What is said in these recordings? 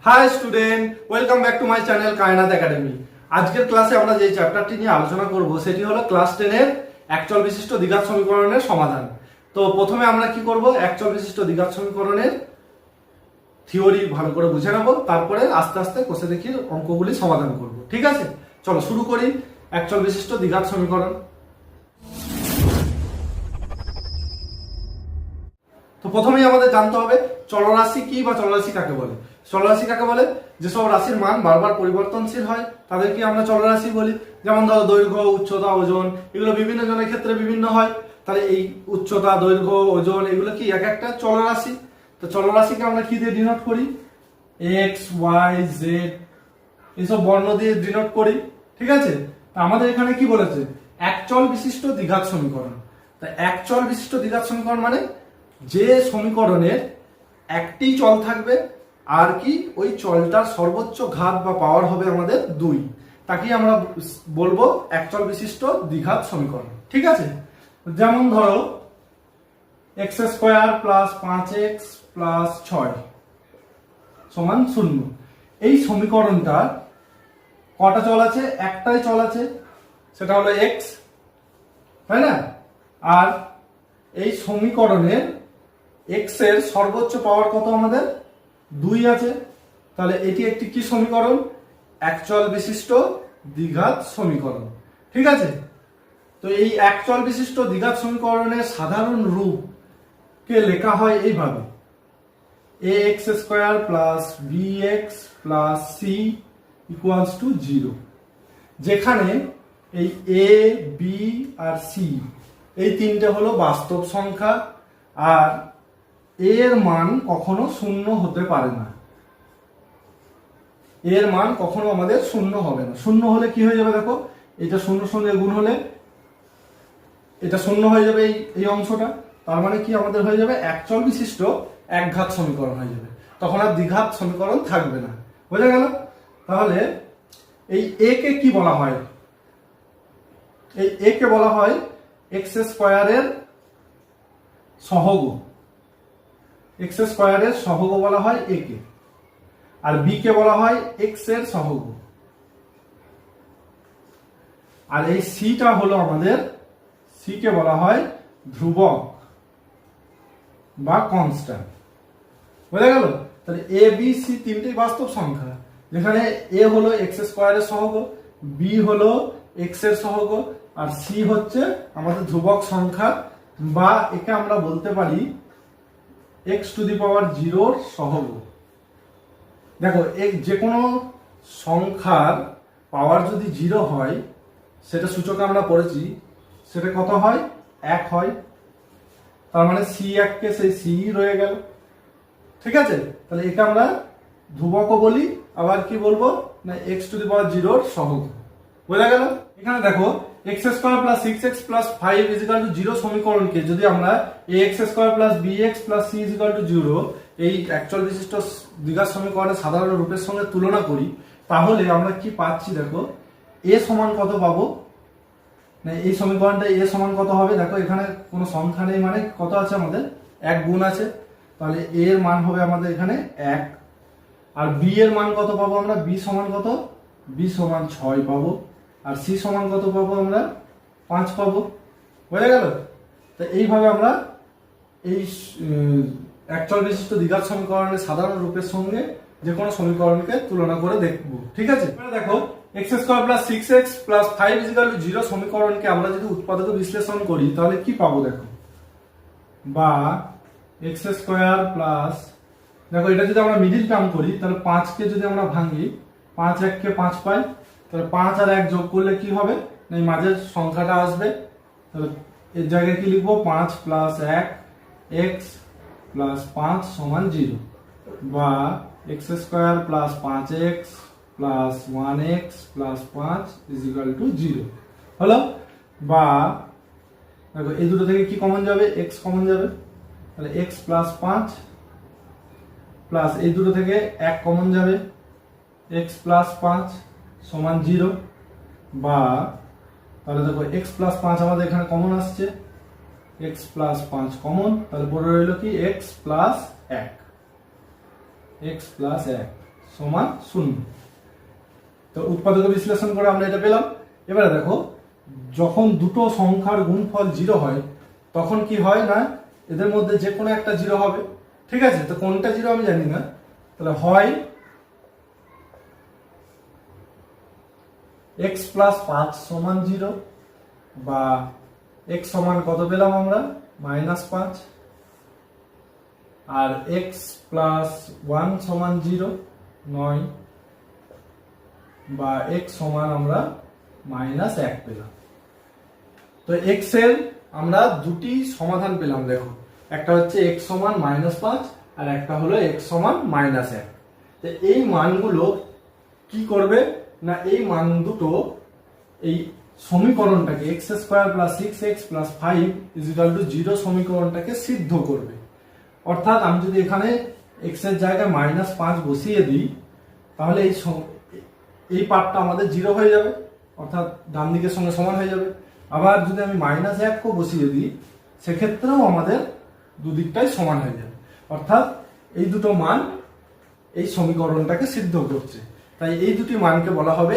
High student, welcome back to my channel Kainat academy. আজকের ক্লাসে আমরা যে চ্যাপ্টারটি নিয়ে আলোচনা করব সেটি হলো ক্লাস 10 এর একচল বিশিষ্ট দ্বিঘাত সমীকরণের সমাধান। তো প্রথমে আমরা কি করব, একচল বিশিষ্ট দ্বিঘাত সমীকরণের থিওরি ভালো করে বুঝে নেব, তারপরে আস্তে আস্তে কষে দেখি অঙ্কগুলি সমাধান করব। ঠিক আছে, চলো শুরু করি। একচল বিশিষ্ট দ্বিঘাত সমীকরণ। তো প্রথমেই আমাদের জানতে হবে চলরাশি কি বা চলরাশি কাকে বলে। চলরাশি কাকে বলে? যেসব রাশির মান বারবার পরিবর্তনশীল হয় তাদেরকে আমরা চলরাশি বলি। যেমন ধরো দৈর্ঘ্য, উচ্চতা, ওজন, এগুলো বিভিন্ন জনের ক্ষেত্রে বিভিন্ন হয়। তাহলে এই উচ্চতা, দৈর্ঘ্য, ওজন এগুলো কি এক একটা চলরাশি। তো চলরাশিকে আমরা কি দিয়ে ডিনোট করি? এক্স, ওয়াই, জেড এইসব বর্ণ দিয়ে ডিনোট করি। ঠিক আছে, তা আমাদের এখানে কি বলেছে? একচল বিশিষ্ট দ্বিঘাত সমীকরণ। তা একচল বিশিষ্ট দ্বিঘাত সমীকরণ মানে যে সমীকরণের একটি চল থাকবে আর কি ওই চলটার সর্বোচ্চ ঘাত বা পাওয়ার হবে আমাদের 2, তাকে আমরা বলবো একচল বিশিষ্ট দ্বিঘাত সমীকরণ। ঠিক আছে, যেমন ধরো x square plus 5x plus 6 সমান 0। এই সমীকরণটা কটা চল আছে? একটাই চল আছে, সেটা হলো এক্স, তাই না? আর এই সমীকরণের এক্স এর সর্বোচ্চ পাওয়ার কত? আমাদের 2 আছে। তাহলে এটি একটি কি সমীকরণ? একচল বিশিষ্ট দ্বিঘাত সমীকরণ। ঠিক আছে, তো এই একচল বিশিষ্ট দ্বিঘাত সমীকরণের সাধারণ রূপকে লেখা হয় এইভাবে: ax square plus bx plus c equals to 0, যেখানে এই a, b আর c এই তিনটে হলো বাস্তব সংখ্যা আর এর মান কখনো শূন্য হতে পারে না। এর মান কখনো আমাদের শূন্য হবে না। শূন্য হলে কি হয়ে যাবে? দেখো, এটা শূন্য সঙ্গে গুণ হলে এটা শূন্য হয়ে যাবে, এই অংশটা। তার মানে কি আমাদের হয়ে যাবে একচল বিশিষ্ট একঘাত সমীকরণ হয়ে যাবে, তখন আর দ্বিঘাত সমীকরণ থাকবে না। বোঝা গেল? তাহলে এই এ কে কি বলা হয়? এই এ কে বলা হয় এক্স স্কয়ারের সহগ। এক্স স্কয়ারের সহগ বলা হয় এ কে, আর বি কে বলা হয় এক্স এর সহগ, আর এই সিটা হলো আমাদের, সি কে বলা হয় ধ্রুবক বা কনস্ট্যান্ট। বোঝা গেল? তাহলে এ, বি, সি তিনটি বাস্তব সংখ্যা, যেখানে এ হলো এক্স স্কয়ারের সহগ, বি হলো এক্স এর সহগ, আর সি হচ্ছে আমাদের ধ্রুবক সংখ্যা, বা একে আমরা বলতে পারি x টু দি পাওয়ার 0 সহগ। দেখো, যে কোনো সংখ্যার পাওয়ার যদি 0 হয়, সেটা সূচকে আমরা পড়েছি, সেটা কত হয়? 1 হয়। তার মানে c1 কে সেই c রয়ে গেল। ঠিক আছে, তাহলে একে আমরা ধ্রুবকও বলি, আবার কি বলবো না x টু দি পাওয়ার 0 সহগ। বোঝা গেল? এখানে দেখো x square plus 6x plus 5 is equal to 0 সমীকরণকে যদি আমরা ax square plus bx plus c is equal to 0 এই একচল বিশিষ্ট দ্বিঘাত সমীকরণের সাধারণ রূপের সঙ্গে তুলনা করি, তাহলে আমরা কি পাচ্ছি? দেখো, a সমান কত পাবো? না এই সমীকরণটা a সমান কত হবে? দেখো, এখানে কোনো সংখ্যা নেই, মানে কত আছে? আমাদের 1 গুণ আছে। তাহলে a এর মান হবে আমাদের এখানে 1। আর b এর মান কত পাবো আমরা? b সমান কত? b সমান 6 পাবো। আর সি সমান কত পাবো? আমরা 5 পাবো। বোঝা গেল? তো এইভাবে আমরা এই একচল বিশিষ্ট দ্বিঘাত সমীকরণের সাধারণ রূপের সঙ্গে যে কোনো সমীকরণকে তুলনা করে দেখব। ঠিক আছে, এবারে দেখো x square plus 6x plus 5 is equal to 0 সমীকরণকে আমরা যদি উৎপাদক বিশ্লেষণ করি তাহলে কি পাবো? দেখো, বা এক্স স্কোয়ার প্লাস, দেখো এটা যদি আমরা মিডিল টার্ম করি তাহলে 5 কে যদি আমরা ভাঙি, 5 1 কে 5 পাই, তাহলে 5 আর 1 যোগ করলে কি হবে? এই মাঝের সংখ্যাটা আসবে। তাহলে এর জায়গায় কি লিখবো? 5 প্লাস 1 x প্লাস 5 সমান 0, বা x square plus 5x plus 1x plus 5 is equal to 0 হলো। বা দেখো এই দুটো থেকে কি কমন যাবে? x কমন যাবে, তাহলে x প্লাস 5 প্লাস এই দুটো থেকে 1 কমন যাবে, x প্লাস 5 সমান 0। বা তাহলে দেখো x প্লাস 5 আমাদের এখানে কমন আসছে, x প্লাস 5 কমন, তাহলে পরে রইল কি x প্লাস 1, x প্লাস 1 সমান 0। তো উৎপাদক বিশ্লেষণ করে আমরা এটা পেলাম। এবারে দেখো, যখন দুটো সংখ্যার গুণফল 0 হয় তখন কি হয় না এদের মধ্যে যে কোনো একটা 0 হবে। ঠিক আছে, তো কোনটা 0 আমি জানি না, তাহলে হয় x প্লাস 5 সমান 0, বা x সমান কত পেলাম আমরা -5, আর x প্লাস 1 সমান 0 9, বা x সমান আমরা -1 পেলাম। তো x এর আমরা দুটি সমাধান পেলাম। দেখো, একটা হচ্ছে x সমান -5 আর একটা হলো x সমান -1। তো এই মানগুলো কি করবে না, এই মান দুটো এই সমীকরণটাকে x² + 6x + 5 = 0 সমীকরণটাকে সিদ্ধ করবে। অর্থাৎ আমি যদি এখানে x এর জায়গায় -5 বসিয়ে দিই তাহলে এই পার্টটা আমাদের 0 হয়ে যাবে, অর্থাৎ ডান দিকের সঙ্গে সমান হয়ে যাবে। আবার যদি আমি -1 কো বসিয়ে দিই সেক্ষেত্রেও আমাদের দুদিকটাই সমান হয়ে যাবে, অর্থাৎ এই দুটো মান এই সমীকরণটাকে সিদ্ধ করছে। তাই এই দুটি মানকে বলা হবে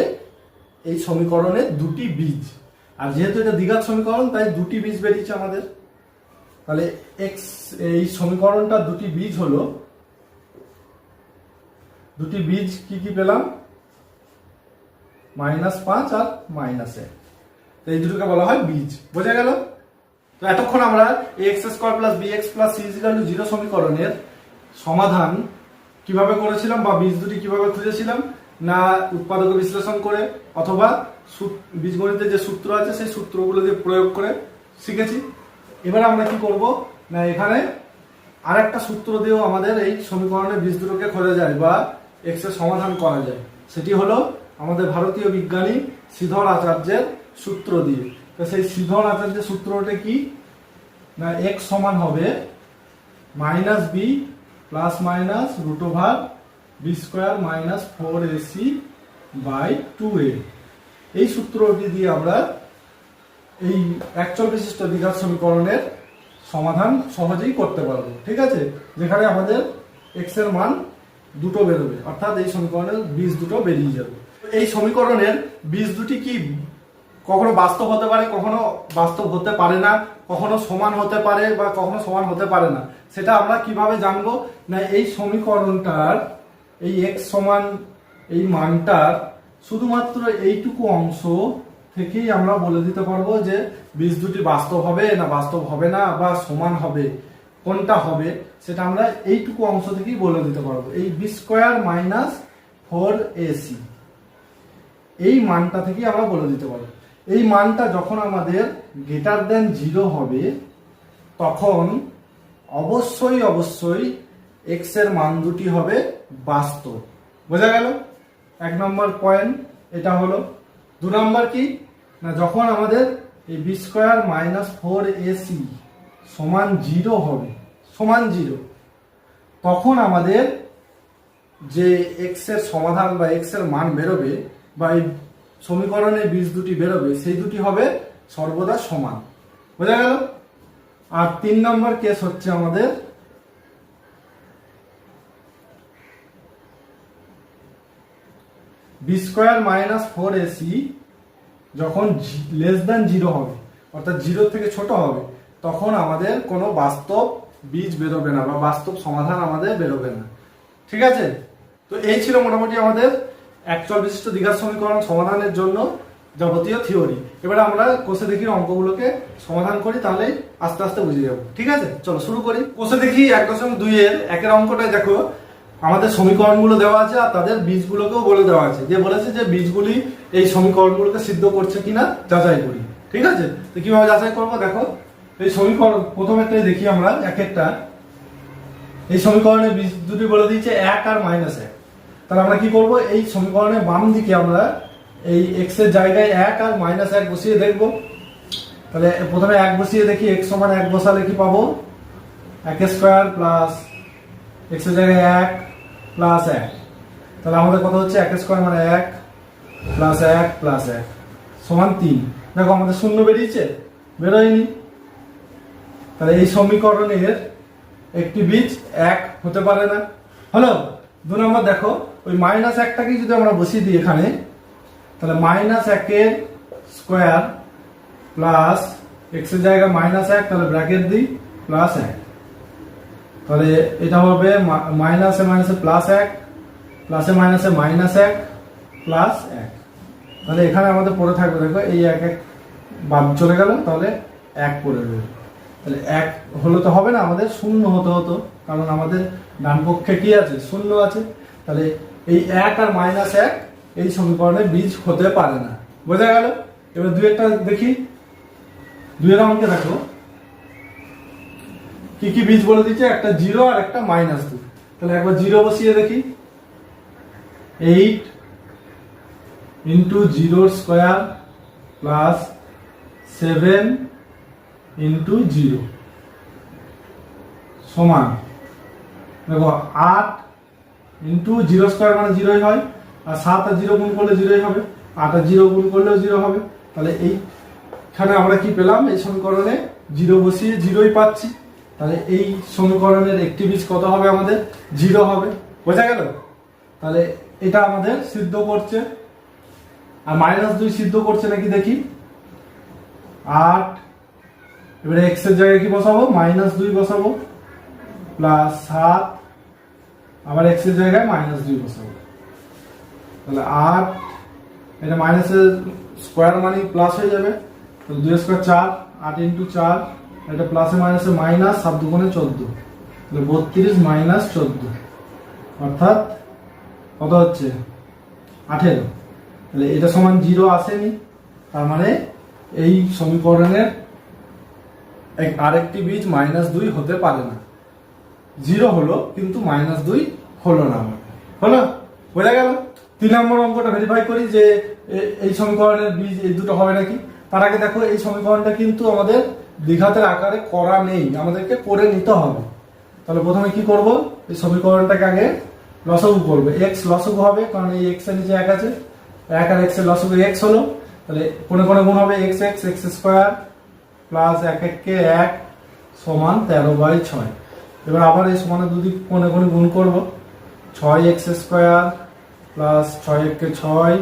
এই সমীকরণের দুটি বীজ। আর যেহেতু এটা দ্বিঘাত সমীকরণ তাই দুটি বীজ বেরিয়েছে আমাদের। তাহলে এই সমীকরণটা দুটি বীজ হলো, দুটি বীজ কি কি পেলাম -5 আর -1। তো এই দুটোকে বলা হয় বীজ। বোঝা গেল? তো এতক্ষণ আমরা ax² + bx + c = 0 সমীকরণের সমাধান কিভাবে করেছিলাম বা বীজ দুটি কিভাবে খুঁজেছিলাম, না উৎপাদক বিশ্লেষণ করে অথবা বীজগণিতের যে সূত্র আছে সেই সূত্রগুলো দিয়ে প্রয়োগ করে শিখেছি। এবার আমরা কি করব না, এখানে আরেকটা সূত্র দিয়েও আমাদের এই সমীকরণের বীজ দুটোকে খোঁজা যায় বা x এর সমাধান করা যায়। সেটি হলো আমাদের ভারতীয় বিজ্ঞানী শ্রীধর আচার্যের সূত্র দিয়ে। তো সেই শ্রীধর আচার্যের সূত্রটা কি না, x সমান হবে -b plus minus √b² - 4ac/2a। এই সূত্রটি দিয়ে আমরা এই একচল বিশিষ্ট দ্বিঘাত সমীকরণের সমাধান সহজেই করতে পারবো। ঠিক আছে, যেখানে আমাদের x এর মান দুটো বেরোবে, অর্থাৎ এই সমীকরণের বীজ দুটো বেরিয়ে যাবে। এই সমীকরণের বীজ দুটি কি কখনো বাস্তব হতে পারে, কখনো বাস্তব হতে পারে না, কখনো সমান হতে পারে বা কখনো সমান হতে পারে না। সেটা আমরা কিভাবে জানবো না, এই সমীকরণটার এই x সমান এই মানটার শুধুমাত্র এইটুকু অংশ থেকেই আমরা বলে দিতে পারবো যে বীজ দুটি বাস্তব হবে না বাস্তব হবে না বা সমান হবে, কোনটা হবে সেটা আমরা এইটুকু অংশ থেকেই বলে দিতে পারবো। এই b² - 4ac এই মানটা থেকেই আমরা বলে দিতে পারবো। এই মানটা যখন আমাদের > 0 হবে তখন অবশ্যই x এর মান দুটি হবে বাস্তব। বোঝা গেল? 1 নম্বর পয়েন্ট এটা হলো। 2 নম্বর কি না, যখন আমাদের এই b² - 4ac সমান 0 হবে, সমান 0, তখন আমাদের যে x এর সমাধান বা x এর মান বেরোবে বা এই সমীকরণে বীজ দুটি বেরোবে সেই দুটি হবে সর্বদা সমান। বোঝা গেল? আর 3 নম্বর কেস হচ্ছে আমাদের b² - 4ac যখন <0 হবে, অর্থাৎ 0 থেকে ছোট হবে, তখন আমাদের কোনো বাস্তব বীজ বেরোবে না বা বাস্তব সমাধান আমাদের বেরোবে না। ঠিক আছে, তো এই ছিল মোটামুটি আমাদের একচল বিশিষ্ট দ্বিঘাত সমীকরণ সমাধানের জন্য যাবতীয় থিওরি। এবারে আমরা কোষে দেখির অঙ্কগুলোকে সমাধান করি, তাহলে আস্তে আস্তে বুঝে যাবো। ঠিক আছে, চলো শুরু করি। কোষে দেখি 1.2 এর 1 অঙ্কটায় দেখো আমাদের সমীকরণগুলো দেওয়া আছে আর তাদের বীজগুলোকেও বলে দেওয়া আছে, যে বলেছে যে বীজগুলি এই সমীকরণগুলোকে সিদ্ধ করছে কিনা যাচাই করি। ঠিক আছে, তো কিভাবে যাচাই করবো দেখো, এই সমীকরণ প্রথমেরটাই দেখি আমরা একটা। এই সমীকরণের বীজ দুটি বলে দিয়েছে 1 আর -1। তাহলে আমরা কি করব, এই সমীকরণের বাম দিকে আমরা এই x এর জায়গায় 1 আর -1 বসিয়ে দেখব। তাহলে প্রথমে 1 বসিয়ে দেখি, x সমান 1 বসালে কি পাবো, 1² প্লাস x এর জায়গায় 1 প্লাস 1। তাহলে আমাদের কত হচ্ছে, 1² মানে 1 প্লাস 1 প্লাস 1 সমান 3। দেখো আমাদের শূন্য বেরিয়েছে, বেরোয়নি। তাহলে এই সমীকরণের একটি বীজ 1 হতে পারে না। হলো। 2 নম্বর দেখো, ওই মাইনাস একটাকে যদি আমরা বসিয়ে দিই এখানে, তাহলে মাইনাস একের স্কোয়ার প্লাস এক্স এর জায়গায় মাইনাস এক, তাহলে ব্র্যাকেট দিই প্লাস এক, তাহলে এটা হবে মাইনাসে মাইনাসে প্লাস এক, প্লাসে মাইনাসে মাইনাস এক প্লাস এক। তাহলে এখানে আমাদের পড়ে থাকবে, দেখো এই এক এক বাদ চলে গেল, তাহলে এক পড়ে রইল। তাহলে এক হলে তো হবে না, আমাদের শূন্য হতে হতো, কারণ আমাদের ডান পক্ষে কি আছে, শূন্য আছে। তাহলে এই এক আর মাইনাস এক এই সমীকরণে বীজ হতে পারে না, বোঝা গেল। এবার দুইটা দেখি, দুইয়ের অঙ্কে দেখো কি কি বীজ বলে দিচ্ছে, একটা জিরো আর একটা মাইনাস দুই। তাহলে একবার জিরো বসিয়ে দেখি, 8 ইন্টু জিরোর স্কোয়ার প্লাস 7 ইন্টু জিরো সমান, দেখো 8 ইন্টু জিরো স্কোয়ার মানে জিরোই হয়, আর 7 আর জিরো গুণ করলে জিরোই হবে, 8 আর জিরো গুণ করলেও জিরো হবে। তাহলে এইখানে আমরা কি পেলাম, এই সমীকরণে জিরো বসিয়ে জিরোই পাচ্ছি। তাহলে এই সমীকরণের একটি বীজ কত হবে, আমাদের জিরো হবে, বোঝা গেল। তাহলে এটা আমাদের সিদ্ধ করছে। আর মাইনাস দুই সিদ্ধ করছে নাকি দেখি, 8, এবারে এক্স এর জায়গায় কি বসাবো, মাইনাস দুই বসাবো, প্লাস 7, আবার এক্স এর জায়গায় মাইনাস দুই বসাবো। তাহলে 8, এটা মাইনাসের স্কোয়ার মানে প্লাস হয়ে যাবে, তাহলে 2 স্কোয়ার 4, 8 ইন্টু 4, এটা প্লাসে মাইনাসে মাইনাস, 7 দুগুণে 14, তাহলে 32 মাইনাস 14 অর্থাৎ কত হচ্ছে 18। তাহলে এটা সমান জিরো আসেনি, তার মানে এই সমীকরণের আরেকটি বীজ মাইনাস দুই হতে পারে না। জিরো হলো কিন্তু মাইনাস দুই হলো না, হলো, বোঝা গেল। 3 নম্বর অঙ্কটা ভেরিফাই করি যে এই সমীকরণের বীজ এই দুটো হবে নাকি। তার আগে দেখো এই সমীকরণটা কিন্তু আমাদের দ্বিঘাতের আকারে করা নেই, আমাদেরকে করে নিতে হবে। তাহলে প্রথমে কি করব, এই সমীকরণটাকে আগে লসাগু করবে, এক্স লসাগু হবে, কারণ এই এক্স এর নিচে এক আছে, এক আর এক্স এর লসাগু এক্স হলো, তাহলে কোণে কোণে গুণ হবে x x, x square plus এক এককে এক সমান 13/6। এবার আবার এই সমানে দুদিক কোণে কোণে গুণ করব, 6x স্কোয়ার প্লাস 6 6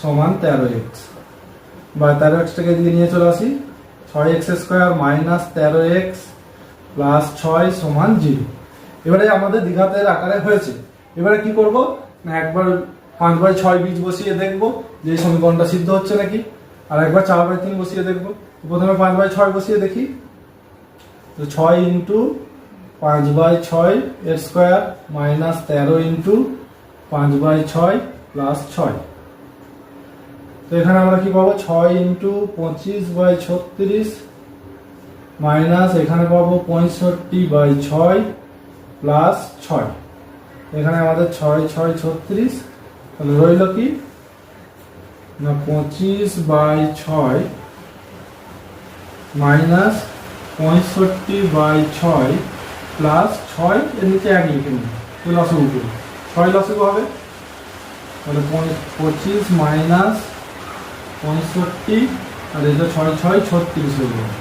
সমান 13x, বা 13xটাকে দিকে নিয়ে চলে আসি, 6x square minus 13x plus 6 সমান 0। এবারে আমাদের দ্বিঘাতের আকারে হয়েছে। এবারে কি করব না, একবার 5/6 বীজ বসিয়ে দেখব যে এই সমীকরণটা সিদ্ধ হচ্ছে নাকি, আর একবার 4/3 বসিয়ে দেখব। প্রথমে 5/6 বসিয়ে দেখি, তো 6 ইন্টু 5/6 এর স্কোয়ার মাইনাস 13 ইন্টু 5/6 প্লাস 6। তো এখানে আমরা কি পাবো, 6 ইন্টু 25/36 মাইনাস এখানে পাবো 65/6 প্লাস 6। এখানে আমাদের 6 6 36, তাহলে রইল কি না 25/6 মাইনাস 65/6 প্লাস 6, এর নিচে এক লিখে নিই, লসাগু করি, 6 লসাগু হবে, তাহলে 25 মাইনাস 65, আর এটা 6 6 36 হয়ে যাবে।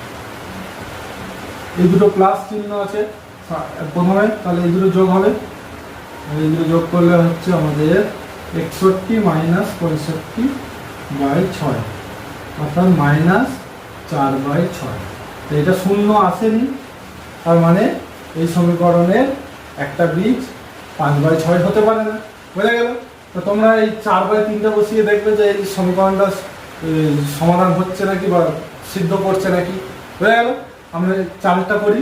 এই দুটো প্লাস চিহ্ন আছে প্রথমে, তাহলে এই দুটো যোগ হবে, এই দুটো যোগ করলে হচ্ছে আমাদের 61 মাইনাস 65/6 অর্থাৎ মাইনাস 4/6। এটা শূন্য আসেনি, তার মানে এই সমীকরণের একটা বীজ 5/6 হতে পারে না, বোঝা গেল। তো তোমরা এই 4/3 বসিয়ে দেখবে যে এই সমীকরণটা সমাধান হচ্ছে নাকি বা সিদ্ধ করছে নাকি, বোঝা গেল। আমরা 4টা করি,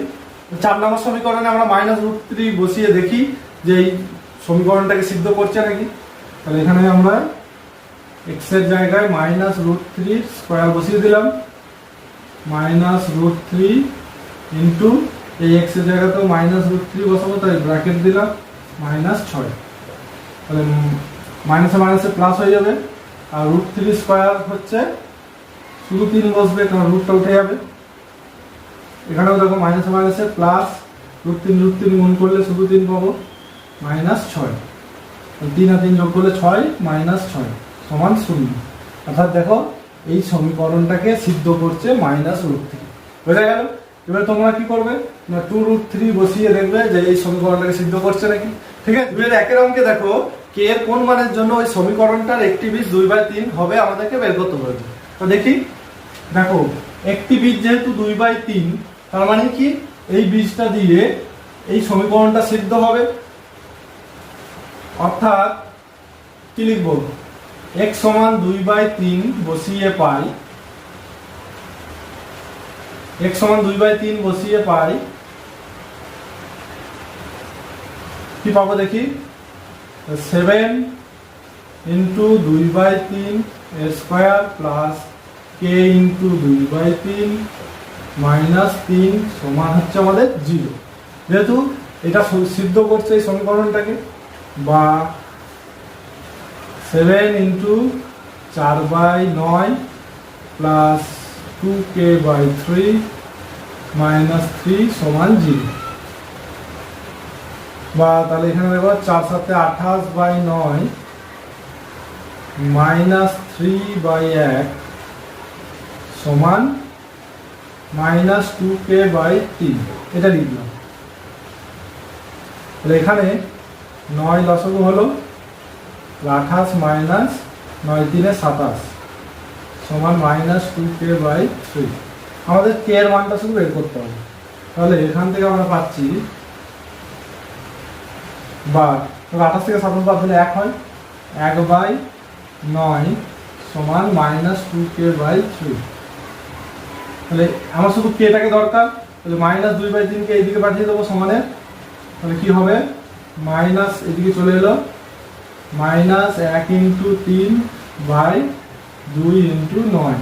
4 নম্বর সমীকরণে আমরা -√3 বসিয়ে দেখি যে এই সমীকরণটাকে সিদ্ধ করছে নাকি। তাহলে এখানে আমরা এক্স এর জায়গায় -√3 স্কোয়ার বসিয়ে দিলাম, -√3 ইন্টু এই এক্স এর জায়গায় তো -√3 বসাবো, তাই ব্র্যাকেট দিলাম -6। তাহলে মাইনাসে মাইনাসে প্লাস হয়ে যাবে, আর √3 স্কোয়ার হচ্ছে শুধু 3 বসবে, কারণ রুটটা উঠে যাবে। এখানেও দেখো মাইনাসে মাইনাসে প্লাস, √3 গুণ করলে শুধু 3 পাবো, -6। 3 আর 3 যোগ করলে 6 -6 সমান 0। অর্থাৎ দেখো এই সমীকরণটাকে সিদ্ধ করছে -√3, বোঝা গেল। এবার তোমরা কি করবে না, 2√3 বসিয়ে দেখবে যে এই সমীকরণটাকে সিদ্ধ করছে নাকি। ঠিক আছে, 2 এর 1 অঙ্কে দেখো কে এর কোন মানের জন্য ওই সমীকরণটার একটি বীজ 2/3 হবে আমাদেরকে বের করতে হবে। তো দেখি, দেখো একটি বীজ যেহেতু 2/3, তার মানে কি এই বীজটা দিয়ে এই সমীকরণটা সিদ্ধ হবে। অর্থাৎ কি লিখবো, x সমান 2/3 বসিয়ে পাই, x সমান 2/3 বসিয়ে পাই, কি পাবো দেখি, 7 ইন্টু 2/3 স্কোয়ার প্লাস কে ইন্টু 2/3 মাইনাস 3 সমান হচ্ছে আমাদের 0। যেহেতু এটা সিদ্ধ করছে এই সমীকরণটাকে, বা 7 ইন্টু 4/9 প্লাস 2k/3 মাইনাস 3 সমান 0। বা তাহলে এখানে দেখো 4 7 28/9 মাইনাস 3/1 সমান মাইনাস 2k/3, এটা লিখলাম। তাহলে এখানে 9 লসাগু হলো 28 মাইনাস 9 3 27 সমান মাইনাস 2k/3। আমাদের কে এর মানটা শুধু বের করতে হবে। তাহলে এখান থেকে আমরা পাচ্ছি, বা 28 থেকে 27 বাদ দিলে 1 হয়, 1/9 সমান মাইনাস 2k/3। তাহলে আমার শুধু কেটাকে দরকার, তাহলে মাইনাস 2/3 কে এইদিকে পাঠিয়ে দেবো সমানে। তাহলে কি হবে, মাইনাস এদিকে চলে এলো, মাইনাস 1 ইন্টু 3/2 ইন্টু 9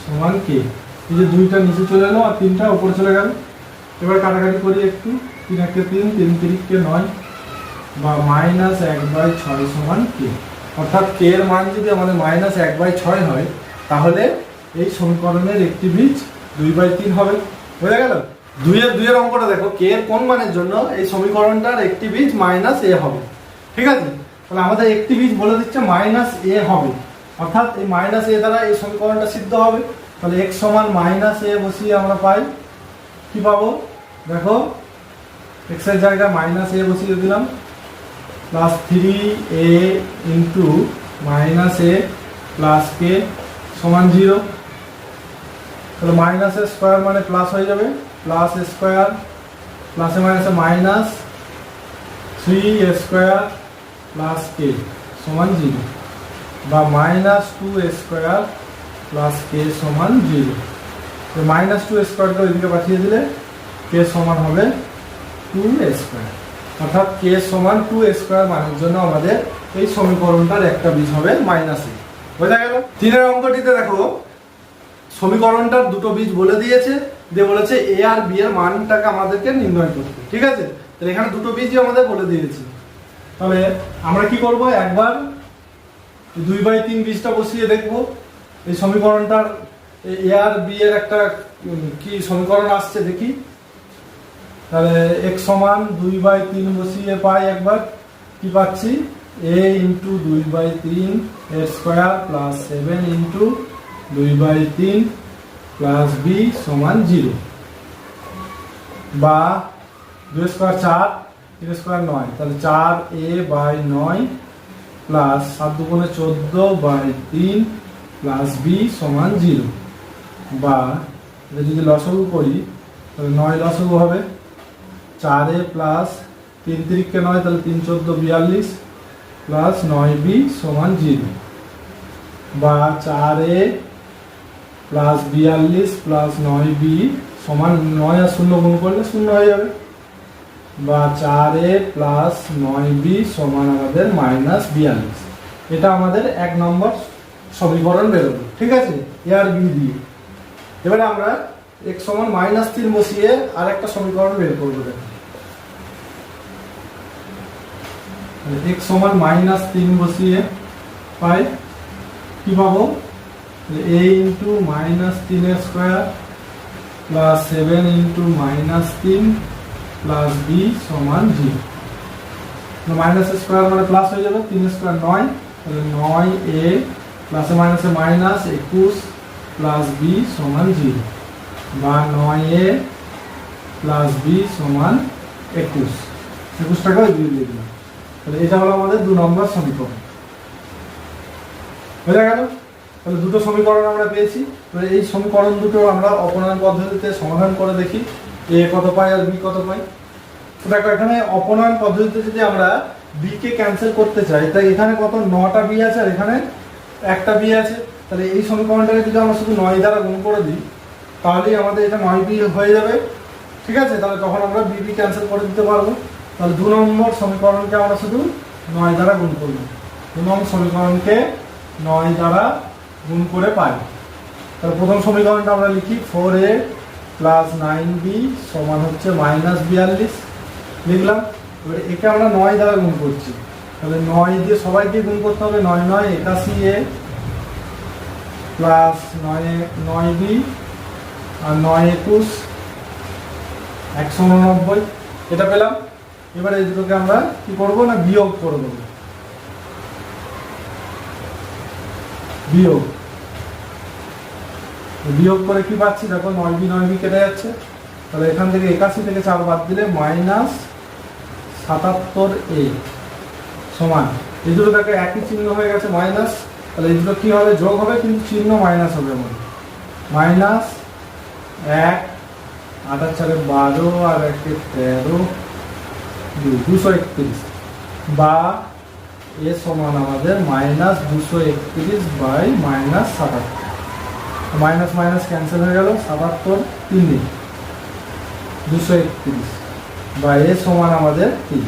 সমান কে। এই যে 2টা নিচে চলে এলো আর 3টা উপরে চলে গেল। এবার কাটাকাটি করি একটু, 3 1 3 3 3 9, বা মাইনাস 1/6 সমান কে। অর্থাৎ কে এর মান যদি আমাদের মাইনাস 1/6 হয়, তাহলে এই সমীকরণের একটি বীজ 2/3 হবে। হয়ে গেল। 2 এর অঙ্কটা দেখো, কে এর কোন মানের জন্য এই সমীকরণটার একটি বীজ মাইনাস এ হবে। ঠিক আছে, তাহলে আমাদের একটি বীজ বলে দিচ্ছে মাইনাস এ হবে, অর্থাৎ এই মাইনাস এ দ্বারা এই সমীকরণটা সিদ্ধ হবে। তাহলে x সমান মাইনাস এ বসিয়ে আমরা পাই, কি পাবো দেখো, x এর জায়গায় মাইনাস এ বসিয়ে দিলাম, প্লাস 3a ইন্টু মাইনাস এ প্লাস কে সমান 0। তাহলে মাইনাস এর স্কোয়ার মানে প্লাস হয়ে যাবে, প্লাস স্কোয়ার প্লাসে মাইনাসে মাইনাস 3a স্কোয়ার প্লাস কে সমান 0, বা মাইনাস 2a স্কোয়ার প্লাস কে সমান 0। মাইনাস 2 স্কোয়ারটা ওইদিকে পাঠিয়ে দিলে কে সমান হবে 2a স্কোয়ার। অর্থাৎ কে সমান 2a স্কোয়ার মানের জন্য আমাদের এই সমীকরণটার একটা বীজ হবে মাইনাস এ। বোঝা গেল। 3 অঙ্কটিতে দেখো, সমীকরণটার দুটো বীজ বলে দিয়েছে, দিয়ে বলেছে এ আর বি এর মানটাকে আমাদেরকে নির্ণয় করতে। ঠিক আছে, তাহলে এখানে দুটো বীজই আমাদের বলে দিয়েছে। তাহলে আমরা কি করব, একবার 2/3 বীজটা বসিয়ে দেখব এই সমীকরণটার এ আর বি এর একটা কি সমীকরণ আসছে দেখি। তাহলে x সমান 2/3 বসিয়ে পাই, একবার কি পাচ্ছি, a ইন্টু 2/3 এর square plus 7 into 2/3 plus b সমান 0, বা 2 স্কোয়ার 4 3 স্কোয়ার 9, তাহলে 4a/9 প্লাস 7 দুগুণে 14/3 প্লাস b সমান 0, বা যদি লসাগু করি তাহলে 9 লসাগু হবে, 4a প্লাস 3 3 9, তাহলে 3 14 42 প্লাস 9b সমান 0, বা 4a প্লাস 42 প্লাস 9b সমান 9 আর 0 গুণ করলে 0 হয়ে যাবে, বা 4a প্লাস 9b সমান আমাদের মাইনাস 42। এটা আমাদের 1 নম্বর সমীকরণ বেরোবে। ঠিক আছে, এ আর বি দিয়ে। এবারে আমরা x সমান -3 বসিয়ে আর একটা সমীকরণ বের করবো। দেখো, x সমান -3 বসিয়ে পাই, কি পাবো, a into -3 square plus 7 into -3 plus b সমান 0। মাইনাস স্কোয়ার মানে প্লাস হয়ে যাবে, 3 স্কোয়ার 9, তাহলে 9a প্লাসে মাইনাসে মাইনাস 21 প্লাস b সমান 0, বা 9a প্লাস b সমান 21 টাকা দিয়ে দিলাম। তাহলে এটা হলো আমাদের 2 নম্বর সমীকরণ। বোঝা গেল? তাহলে দুটো সমীকরণ আমরা পেয়েছি। এবার এই সমীকরণ দুটো আমরা অপনয়ন পদ্ধতিতে সমাধান করে দেখি, এ কত পাই আর বি কত পাই। তো দেখো এখানে অপনয়ন পদ্ধতিতে যদি আমরা বি কে ক্যান্সেল করতে চাই, তাই এখানে কত 9টা বি আছে আর এখানে একটা বি আছে। তাহলে এই সমীকরণটাকে যদি আমরা শুধু 9 দ্বারা গুণ করে দিই তাহলেই আমাদের এটা 9 বি হয়ে যাবে। ঠিক আছে, তাহলে তখন আমরা বি বি ক্যান্সেল করে দিতে পারবো। তাহলে 2 নম্বর সমীকরণকে আমরা শুধু 9 দ্বারা গুণ করব। 2 নম্বর সমীকরণকে 9 দ্বারা গুণ করে পাই। তাহলে প্রথম সমীকরণটা আমরা লিখি 4a প্লাস 9b সমান হচ্ছে -42 লিখলাম। এবার একে আমরা 9 দ্বারা গুণ করছি, তাহলে 9 দিয়ে সবাইকে গুণ করতে হবে। 9 9 81a প্লাস 9b আর 9 21 189 এটা পেলাম। এবারে এই দুটোকে আমরা কি করব না বিয়োগ করে দেবো। বিয়োগ করে কি পাচ্ছি দেখো, 9b 9b কেটে যাচ্ছে। তাহলে এখান থেকে 81 থেকে 4 বাদ দিলে -77a সমান, এই দুটো দেখো একই চিহ্ন হয়ে গেছে মাইনাস। তাহলে এই দুটো কি হবে, যোগ হবে কিন্তু চিহ্ন মাইনাস হবে আমাদের। -1 8 আর 4 12 আর 1 13 231 বা এ সমান আমাদের -231 বাই -77। মাইনাস মাইনাস ক্যান্সেল হয়ে গেল, 77 3 দিন 231 বা এ সমান আমাদের 3।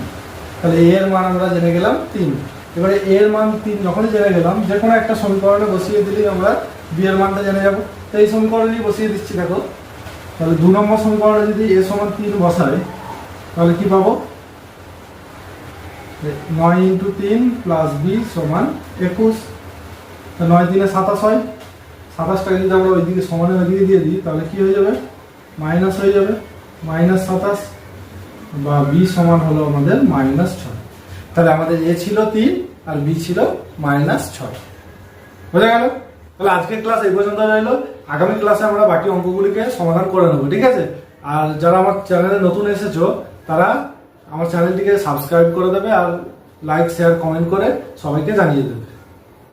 তাহলে এ এর মান আমরা জেনে গেলাম 3। এবারে এ এর মান 3 যখনই জেনে গেলাম, যে কোনো একটা সমীকরণে বসিয়ে দিলেই আমরা বি এর মানটা জেনে যাব। তো এই সমীকরণেই বসিয়ে দিচ্ছি দেখো। তাহলে 2 নম্বর সমীকরণে যদি এ সমান 3 বসাই তাহলে কি পাবো, 9 × 3 প্লাস বি সমান 21। 9 3 27 হয়। 27টাকে যদি আমরা ওইদিকে সমানের ওইদিকে দিয়ে দিই তাহলে কি হয়ে যাবে, মাইনাস হয়ে যাবে, -27 বা বি সমান হলো আমাদের -6। তাহলে আমাদের এ ছিল 3 আর বি ছিল -6। বোঝা গেল? তাহলে আজকের ক্লাস এই পর্যন্ত রইলো। আগামী ক্লাসে আমরা বাকি অঙ্কগুলিকে সমাধান করে নেবো। ঠিক আছে, আর যারা আমার চ্যানেলে নতুন এসেছো তারা আমার চ্যানেলটিকে সাবস্ক্রাইব করে দেবে আর লাইক শেয়ার কমেন্ট করে সবাইকে জানিয়ে দেবে।